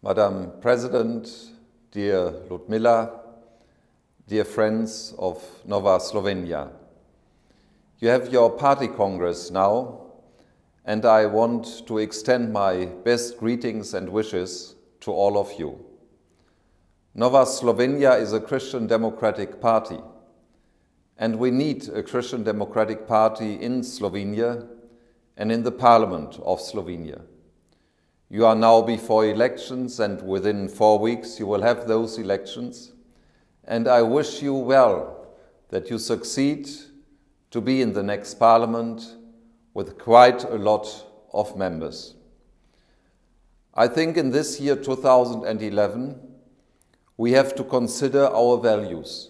Madam President, dear Ludmila, dear friends of Nova Slovenia. You have your party congress now, and I want to extend my best greetings and wishes to all of you. Nova Slovenia is a Christian democratic party, and we need a Christian democratic party in Slovenia and in the Parliament of Slovenia. You are now before elections, and within 4 weeks you will have those elections, and I wish you well that you succeed to be in the next Parliament with quite a lot of members. I think in this year 2011 we have to consider our values.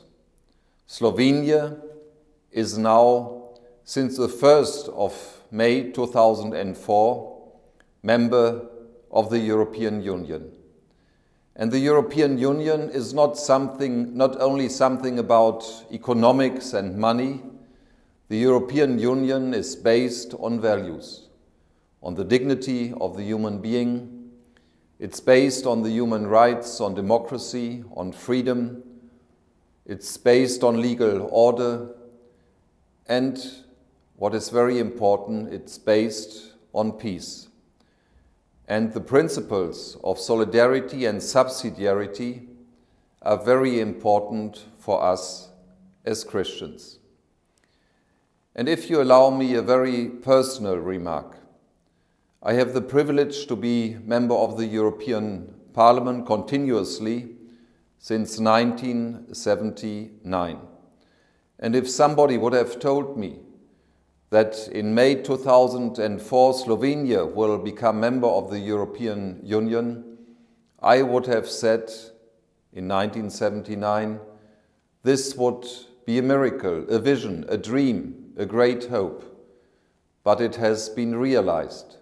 Slovenia is now, since the 1st of May 2004, member of the European Union. And the European Union is not only something about economics and money. The European Union is based on values, on the dignity of the human being. It's based on the human rights, on democracy, on freedom. It's based on legal order. And what is very important, it's based on peace. And the principles of solidarity and subsidiarity are very important for us as Christians. And if you allow me a very personal remark, I have the privilege to be member of the European Parliament continuously since 1979. And if somebody would have told me that in May 2004 Slovenia will become member of the European Union, I would have said in 1979, this would be a miracle, a vision, a dream, a great hope. But it has been realized.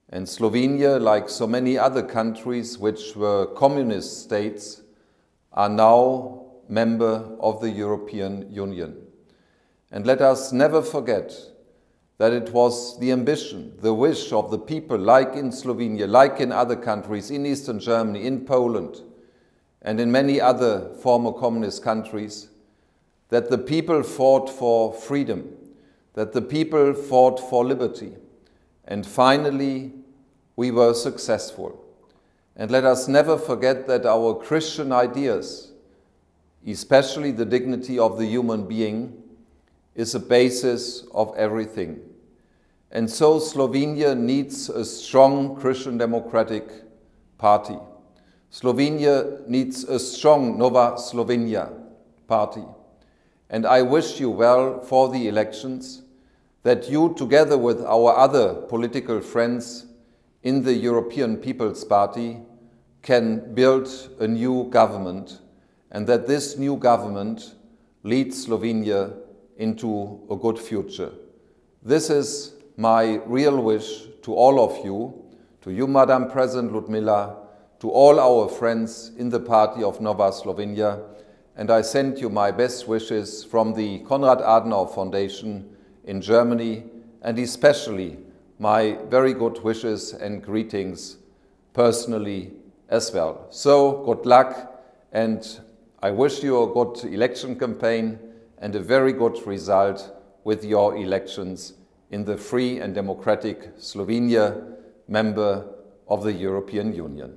And Slovenia, like so many other countries which were communist states, are now member of the European Union. And let us never forget that it was the ambition, the wish of the people, like in Slovenia, like in other countries, in Eastern Germany, in Poland, and in many other former communist countries, that the people fought for freedom, that the people fought for liberty. And finally, we were successful. And let us never forget that our Christian ideas, especially the dignity of the human being, is a basis of everything. And so Slovenia needs a strong Christian democratic party. Slovenia needs a strong Nova Slovenia party. And I wish you well for the elections, that you, together with our other political friends in the European People's Party, can build a new government, and that this new government leads Slovenia into a good future. This is my real wish to all of you, to you, Madam President Ludmila, to all our friends in the party of Nova Slovenia, and I send you my best wishes from the Konrad Adenauer Foundation in Germany, and especially my very good wishes and greetings personally as well. So good luck, and I wish you a good election campaign and a very good result with your elections in the free and democratic Slovenia, member of the European Union.